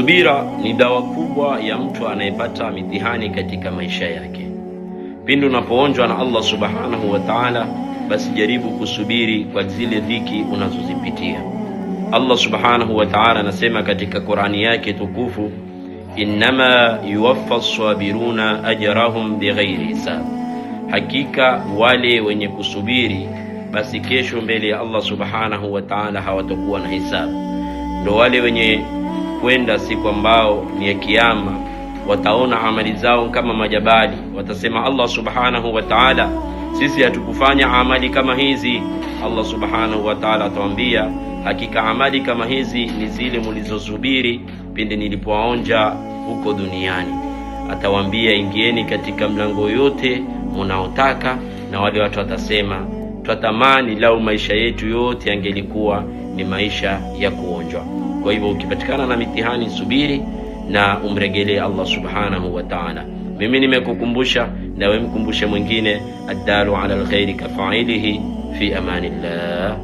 Subira ni dawa kubwa ya mtu anayepata mitihani katika maisha yake. Pindi unapoonjwa na Allah subhanahu wa ta'ala, basi jaribu kusubiri kwa zile dhiki unazozipitia. Allah subhanahu wa ta'ala anasema katika Qur'ani yake tukufu, innama yuwaffa as-sabiruna ajrahum bighairi hisab, hakika wale wenye kusubiri basi kesho mbele ya Allah subhanahu wa ta'ala hawatakuwa na hisabu. Ndio wale wenye kwenda siku ambao ni ya kiyama, wataona amali zao kama majabali. Watasema Allah subhanahu wa ta'ala, sisi hatukufanya amali kama hizi. Allah subhanahu wa ta'ala atawaambia, hakika amali kama hizi ni zile mlizosubiri pindi nilipowaonja huko duniani. Atawaambia, ingieni katika mlango yote mnaotaka. Na wale watu watasema, twatamani lau maisha yetu yote yangelikuwa ni maisha ya kuonjwa. Kwa hivyo ukipatikana na mitihani, subiri na umregelee Allah subhanahu wa ta'ala. Mimi nimekukumbusha, na wewe mkumbushe mwingine. Addalu ala alkhairi kafailihi, fi amanillah.